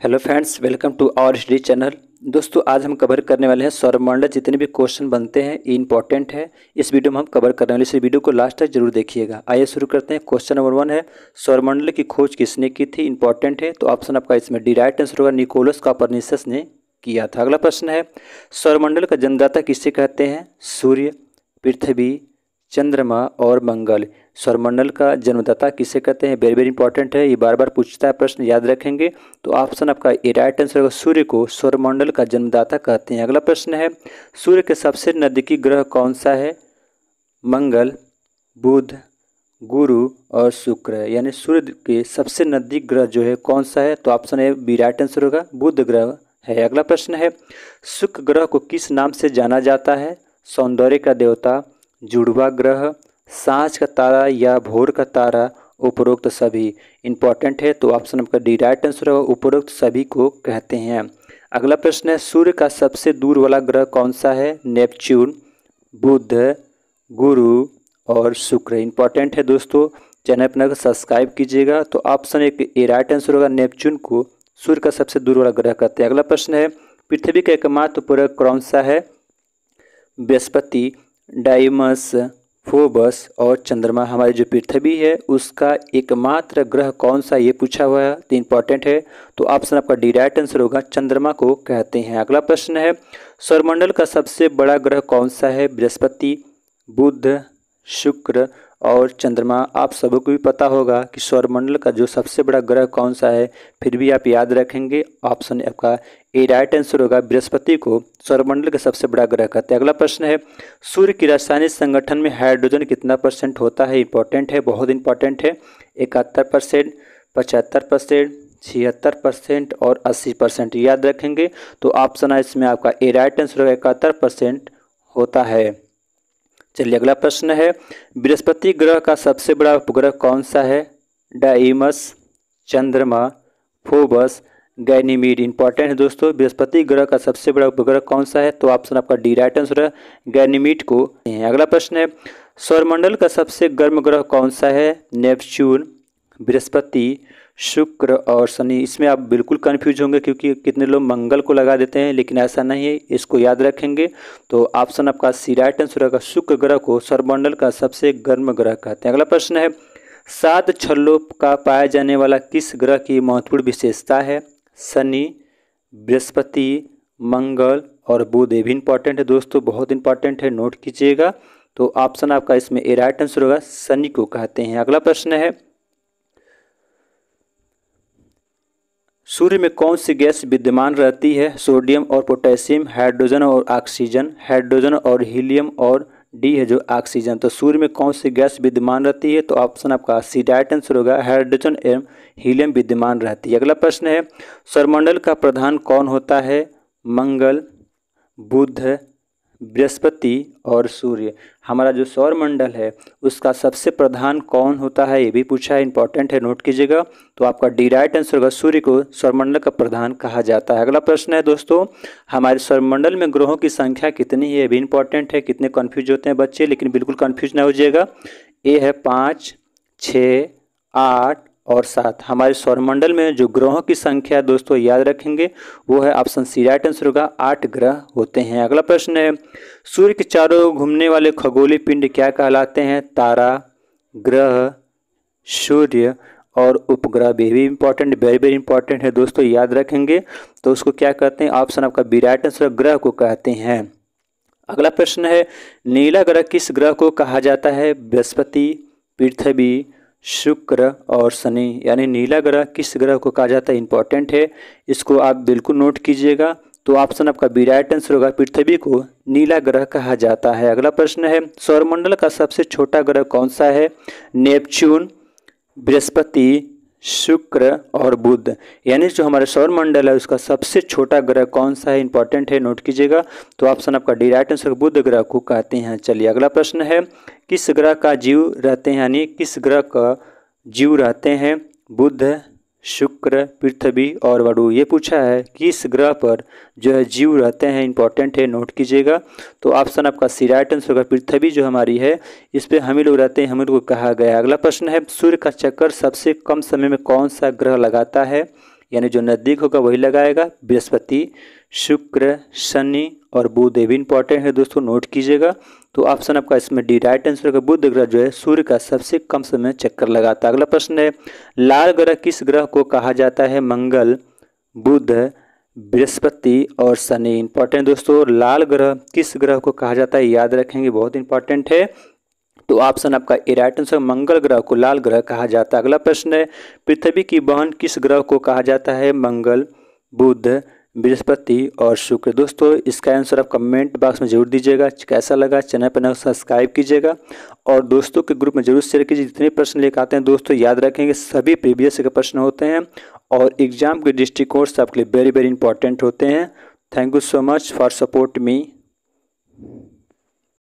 Hello friends, welcome to our study channel. दोस्तों, आज हम कवर करने वाले हैं सौरमंडल। जितने भी क्वेश्चन बनते हैं इंपॉर्टेंट है, इस वीडियो में हम कवर करने वाले। इस वीडियो को लास्ट तक जरूर देखिएगा। आइए शुरू करते हैं। क्वेश्चन नंबर 1 है, सौरमंडल की खोज किसने की थी? इंपॉर्टेंट है, तो ऑप्शन आपका इसमें डी राइट आंसर होगा, निकोलस कोपरनिकस ने किया था। अगला प्रश्न है, सौरमंडल का जन्मदाता किसे कहते हैं? सूर्य, पृथ्वी, चंद्रमा और मंगल। सौरमंडल का जन्मदाता किसे कहते हैं? वेरी वेरी इंपॉर्टेंट है, ये बार बार पूछता है प्रश्न, याद रखेंगे। तो ऑप्शन आपका ए राइट आंसर होगा, सूर्य को सौरमंडल का जन्मदाता कहते हैं। अगला प्रश्न है, सूर्य के सबसे नजदीकी ग्रह कौन सा है? मंगल, बुध, गुरु और शुक्र। यानी सूर्य के सबसे नजदीक ग्रह जो है कौन सा है? तो option A B right answer होगा, बुध ग्रह है। अगला प्रश्न है, शुक्र ग्रह को किस नाम से जाना जाता है? सौंदर्य का देवता, जुड़वा ग्रह, सांझ का तारा या भोर का तारा, उपरोक्त सभी। इंपॉर्टेंट है, तो ऑप्शन आपका डी राइट आंसर होगा, उपरोक्त सभी को कहते हैं। अगला प्रश्न है, सूर्य का सबसे दूर वाला ग्रह कौन सा है? नेपच्यून, बुध, गुरु और शुक्र। इंपॉर्टेंट है दोस्तों, चैनल अपना सब्सक्राइब कीजिएगा। तो ऑप्शन ए राइट आंसर होगा, नेपच्यून को सूर्य का सबसे दूर वाला ग्रह कहते हैं। अगला प्रश्न है, पृथ्वी का एकमात्र उपग्रह कौन सा है? बृहस्पति, डाइमस, फोबस और चंद्रमा। हमारी जो पृथ्वी है उसका एकमात्र ग्रह कौन सा, ये पूछा हुआ है, तो इंपॉर्टेंट है। तो ऑप्शन आपका डी राइट आंसर होगा, चंद्रमा को कहते हैं। अगला प्रश्न है, सौरमंडल का सबसे बड़ा ग्रह कौन सा है? बृहस्पति, बुध, शुक्र और चंद्रमा। आप सबको भी पता होगा कि सौरमंडल का जो सबसे बड़ा ग्रह कौन सा है, फिर भी आप याद रखेंगे। ऑप्शन आपका ए राइट आंसर होगा, बृहस्पति को सौरमंडल का सबसे बड़ा ग्रह कहते हैं। अगला प्रश्न है, सूर्य की रासायनिक संगठन में हाइड्रोजन कितना % होता है? इंपॉर्टेंट है, बहुत इंपॉर्टेंट है। 71%, 75%, 76% और 80% याद रखेंगे। तो ऑप्शन है इसमें आपका ए राइट आंसर होगा, 71% होता है। चलिए अगला प्रश्न है, बृहस्पति ग्रह का सबसे बड़ा उपग्रह कौन सा है? डाइमस, चंद्रमा, फोबस, गैनीमीड। इंपॉर्टेंट है दोस्तों, बृहस्पति ग्रह का सबसे बड़ा उपग्रह कौन सा है? तो ऑप्शन आपका डी राइट आंसर है, गैनीमीड को। अगला प्रश्न है, सौरमंडल का सबसे गर्म ग्रह कौन सा है? नेपच्यून, बृहस्पति, शुक्र और शनि। इसमें आप बिल्कुल कंफ्यूज होंगे क्योंकि कितने लोग मंगल को लगा देते हैं, लेकिन ऐसा नहीं है, इसको याद रखेंगे। तो ऑप्शन आपका सी राइट आंसर होगा, शुक्र ग्रह को सौरमंडल का सबसे गर्म ग्रह कहते हैं। अगला प्रश्न है, 7 छल्लों का पाया जाने वाला किस ग्रह की महत्वपूर्ण विशेषता है? शनि, बृहस्पति, मंगल और बुध। ये भी इंपॉर्टेंट है दोस्तों, बहुत इंपॉर्टेंट है, नोट कीजिएगा। तो ऑप्शन आपका इसमें ए राइट आंसर होगा, शनि को कहते हैं। अगला प्रश्न है, सूर्य में कौन सी गैस विद्यमान रहती है? सोडियम और पोटेशियम, हाइड्रोजन और ऑक्सीजन, हाइड्रोजन और हीलियम और डी है जो ऑक्सीजन। तो सूर्य में कौन सी गैस विद्यमान रहती है? तो ऑप्शन आपका सी राइट आंसर होगा, हाइड्रोजन एवं हीलियम विद्यमान रहती है। अगला प्रश्न है, सौरमंडल का प्रधान कौन होता है? मंगल, बुध, बृहस्पति और सूर्य। हमारा जो सौरमंडल है उसका सबसे प्रधान कौन होता है, ये भी पूछा है, इंपॉर्टेंट है, नोट कीजिएगा। तो आपका डी राइट आंसर होगा, सूर्य को सौरमंडल का प्रधान कहा जाता है। अगला प्रश्न है दोस्तों, हमारे सौरमंडल में ग्रहों की संख्या कितनी है? ये भी इंपॉर्टेंट है, कितने कन्फ्यूज होते हैं बच्चे, लेकिन बिल्कुल कन्फ्यूज ना हो जाएगा। ए है 5, 6, 8 और 7। हमारे सौरमंडल में जो ग्रहों की संख्या दोस्तों याद रखेंगे वो है ऑप्शन सी राइट आंसर होगा, 8 ग्रह होते हैं। अगला प्रश्न है, सूर्य के चारों ओर घूमने वाले खगोलीय पिंड क्या कहलाते हैं? तारा, ग्रह, सूर्य और उपग्रह। भी इंपॉर्टेंट, वेरी वेरी इंपॉर्टेंट है दोस्तों, याद रखेंगे। तो उसको क्या कहते हैं? ऑप्शन आपका बी राइट आंसर, ग्रह को कहते हैं। अगला प्रश्न है, नीला ग्रह किस ग्रह को कहा जाता है? बृहस्पति, पृथ्वी, शुक्र और शनि। यानी नीला ग्रह किस ग्रह को कहा जाता है? इंपॉर्टेंट है, इसको आप बिल्कुल नोट कीजिएगा। तो ऑप्शन आपका बी राइट आंसर होगा, पृथ्वी को नीला ग्रह कहा जाता है। अगला प्रश्न है, सौरमंडल का सबसे छोटा ग्रह कौन सा है? नेपच्यून, बृहस्पति, शुक्र और बुध। यानी जो हमारे सौरमंडल है उसका सबसे छोटा ग्रह कौन सा है? इंपॉर्टेंट है, नोट कीजिएगा। तो ऑप्शन आपका डी राइट आंसर, बुध ग्रह को कहते हैं। चलिए अगला प्रश्न है, किस ग्रह का जीव रहते हैं? यानी किस ग्रह का जीव रहते हैं? बुध, शुक्र, पृथ्वी और वरुण। ये पूछा है किस ग्रह पर जो है जीव रहते हैं, इंपॉर्टेंट है, नोट कीजिएगा। तो ऑप्शन आपका सी राइट आंसर होगा, पृथ्वी जो हमारी है इस पे हम ही लोग रहते हैं, हम लोग को कहा गया है। अगला प्रश्न है, सूर्य का चक्कर सबसे कम समय में कौन सा ग्रह लगाता है? यानी जो नज़दीक होगा वही लगाएगा। बृहस्पति, शुक्र, शनि और बुध, ये भी इंपॉर्टेंट है दोस्तों, नोट कीजिएगा। तो ऑप्शन आपका इसमें डी राइट आंसर होगा। बुध ग्रह जो है सूर्य का सबसे कम समय चक्कर लगाता है। अगला प्रश्न है, लाल ग्रह किस ग्रह को कहा जाता है? मंगल, बुध, बृहस्पति और शनि। इंपॉर्टेंट दोस्तों, लाल ग्रह किस ग्रह को कहा जाता है, याद रखेंगे, बहुत इंपॉर्टेंट है। तो ऑप्शन आपका ए राइट आंसर, मंगल ग्रह को लाल ग्रह कहा जाता है। अगला प्रश्न है, पृथ्वी की बहन किस ग्रह को कहा जाता है? मंगल, बुध, बृहस्पति और शुक्र। दोस्तों इसका आंसर आप कमेंट बॉक्स में जरूर दीजिएगा। कैसा लगा, चैनल पर सब्सक्राइब कीजिएगा और दोस्तों के ग्रुप में जरूर शेयर कीजिए। जितने प्रश्न लेकर आते हैं दोस्तों, याद रखेंगे सभी प्रीवियस के प्रश्न होते हैं और एग्जाम के दृष्टिकोण से आपके लिए वेरी इंपॉर्टेंट होते हैं। Thank you so much for support me.